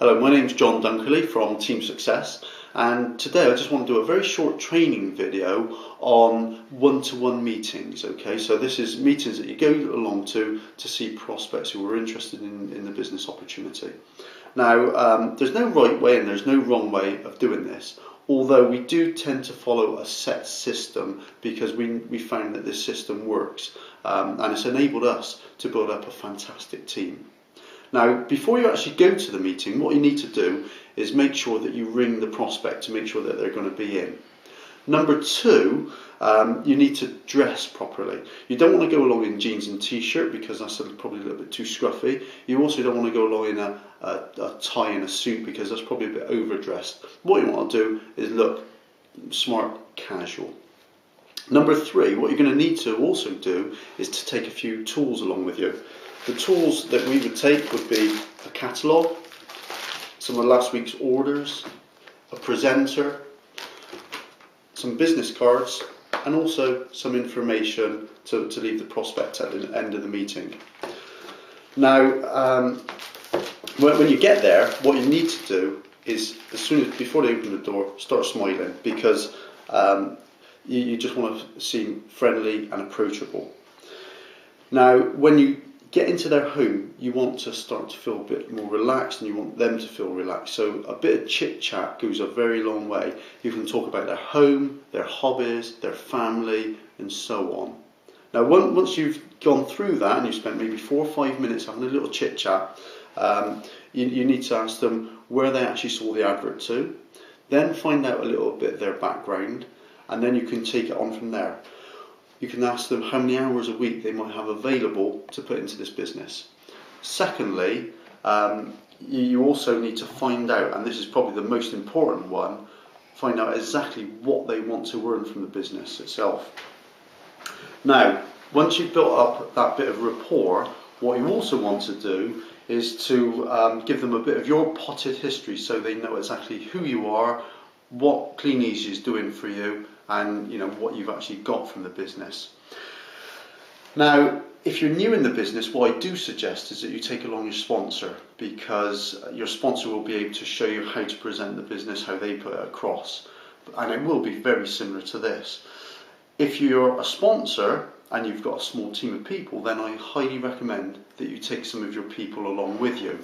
Hello, my name's John Dunkerley from Team Success, and today I just want to do a very short training video on one-to-one meetings. Okay, so this is meetings that you go along to see prospects who are interested in the business opportunity. Now, there's no right way and there's no wrong way of doing this, although we do tend to follow a set system because we found that this system works, and it's enabled us to build up a fantastic team. Now, before you actually go to the meeting, what you need to do is make sure that you ring the prospect to make sure that they're going to be in. Number two, you need to dress properly. You don't want to go along in jeans and t-shirt because that's probably a little bit too scruffy. You also don't want to go along in a tie and a suit because that's probably a bit overdressed. What you want to do is look smart, casual. Number three, what you're going to need to also do is to take a few tools along with you. The tools that we would take would be a catalogue, some of last week's orders, a presenter, some business cards, and also some information to leave the prospect at the end of the meeting. Now, when you get there, what you need to do is, before they open the door, start smiling, because you just want to seem friendly and approachable. Now, when you get into their home, you want to start to feel a bit more relaxed, and you want them to feel relaxed. So a bit of chit chat goes a very long way. You can talk about their home, their hobbies, their family, and so on. Now, once you've gone through that and you've spent maybe 4 or 5 minutes having a little chit chat, you need to ask them where they actually saw the advert to, then find out a little bit of their background, and then you can take it on from there. You can ask them how many hours a week they might have available to put into this business. Secondly, you also need to find out, and this is probably the most important one, find out exactly what they want to earn from the business itself. Now, once you've built up that bit of rapport, what you also want to do is to give them a bit of your potted history so they know exactly who you are, what Clean Easy is doing for you, and what you've actually got from the business. Now, if you're new in the business, what I do suggest is that you take along your sponsor, because your sponsor will be able to show you how to present the business, how they put it across, and it will be very similar to this. If you're a sponsor and you've got a small team of people, then I highly recommend that you take some of your people along with you.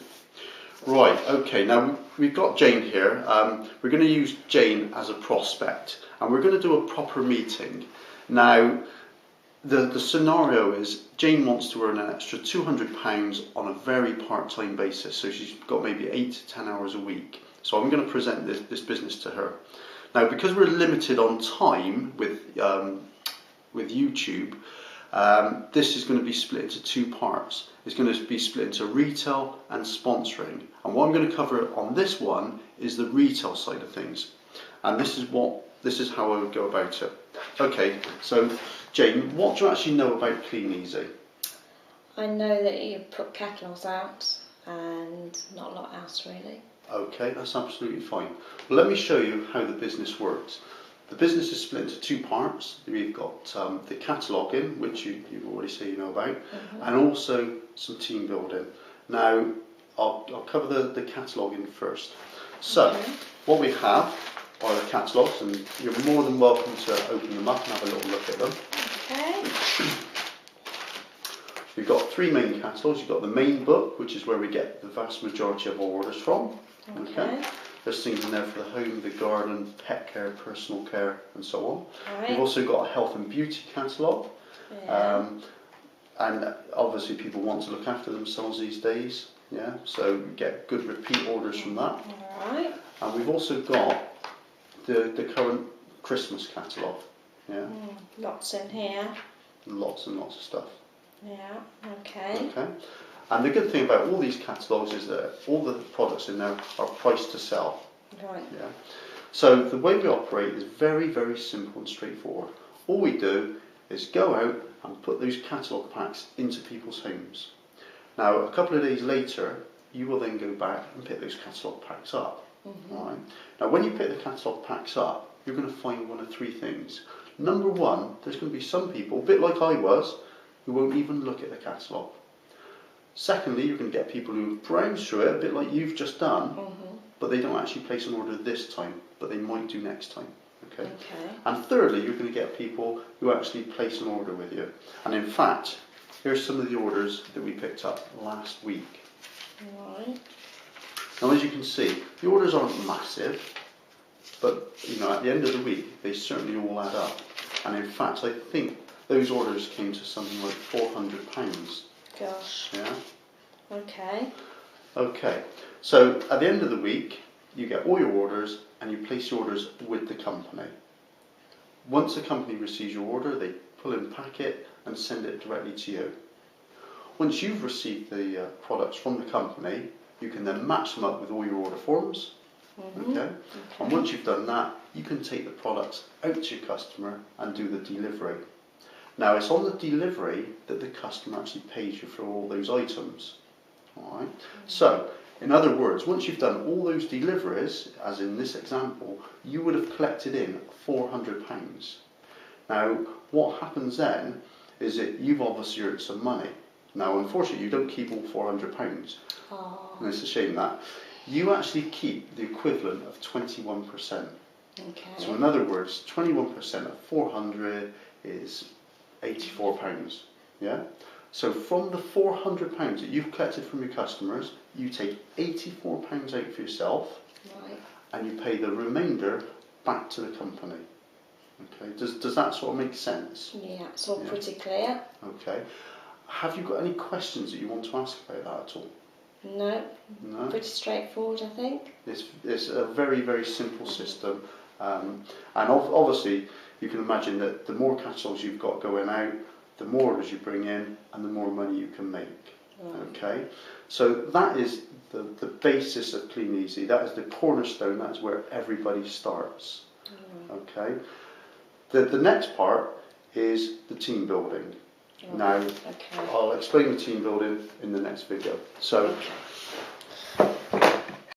Right, okay, now we've got Jane here. We're going to use Jane as a prospect, and we're going to do a proper meeting. Now, the scenario is Jane wants to earn an extra £200 on a very part-time basis, so she's got maybe 8 to 10 hours a week. So I'm going to present this business to her. Now, because we're limited on time with YouTube, this is going to be split into 2 parts. It's going to be split into retail and sponsoring. And what I'm going to cover on this one is the retail side of things. And this is how I would go about it. Okay, so Jane, what do you actually know about Clean Easy? I know that you put catalogues out and not a lot else really. Okay, that's absolutely fine. Well, let me show you how the business works. The business is split into 2 parts. We've got the cataloguing, which you've already said you know about, and also some team building. Now, I'll cover the cataloguing first. So, what we have are the catalogues, and you're more than welcome to open them up and have a little look at them. Okay. We've got 3 main catalogues. You've got the main book, which is where we get the vast majority of our orders from. Okay. There's things in there for the home, the garden, pet care, personal care, and so on. Right. We've also got a health and beauty catalogue. Yeah. And obviously people want to look after themselves these days. Yeah. So we get good repeat orders from that. Right. And we've also got the current Christmas catalogue. Yeah. Lots in here. Lots and lots of stuff. Yeah. Okay. Okay. And the good thing about all these catalogues is that all the products in there are priced to sell. Right. Yeah. So the way we operate is very, very simple and straightforward. All we do is go out and put those catalogue packs into people's homes. Now, a couple of days later, you will then go back and pick those catalogue packs up. Right. Now, when you pick the catalogue packs up, you're going to find one of 3 things. Number 1, there's going to be some people, a bit like I was, who won't even look at the catalogue. Secondly, you're going to get people who browse through it, a bit like you've just done, Mhm. but they don't actually place an order this time, but they might do next time. Okay. Okay. And thirdly, you're going to get people who actually place an order with you. And in fact, here's some of the orders that we picked up last week. Right. Now, as you can see, the orders aren't massive, but at the end of the week, they certainly all add up. And in fact, I think those orders came to something like £400. Gosh. Yeah. Okay. Okay. So at the end of the week, you get all your orders and you place your orders with the company. Once the company receives your order, they pull in, pack it, and send it directly to you. Once you've received the products from the company, you can then match them up with all your order forms. Okay. And once you've done that, you can take the products out to your customer and do the delivery. Now, it's on the delivery that the customer actually pays you for all those items. All right. So, in other words, once you've done all those deliveries, as in this example, you would have collected in £400. Now, what happens then is that you've obviously earned some money. Now, unfortunately, you don't keep all £400, and it's a shame that. You actually keep the equivalent of 21%. Okay. So, in other words, 21% of 400 is £84. Yeah. So, from the £400 that you've collected from your customers, you take £84 out for yourself, Right. and you pay the remainder back to the company. Okay. Does that sort of make sense? Yeah, it's all pretty clear. Okay. Have you got any questions that you want to ask about that at all? No. No. Pretty straightforward, I think. It's a very, very simple system, and obviously you can imagine that the more catalogues you've got going out, the more orders you bring in, and the more money you can make. Right. Okay, so that is the basis of Clean Easy. That is the cornerstone. That's where everybody starts. Okay, the next part is the team building. Right. Now, Okay. I'll explain the team building in the next video. So,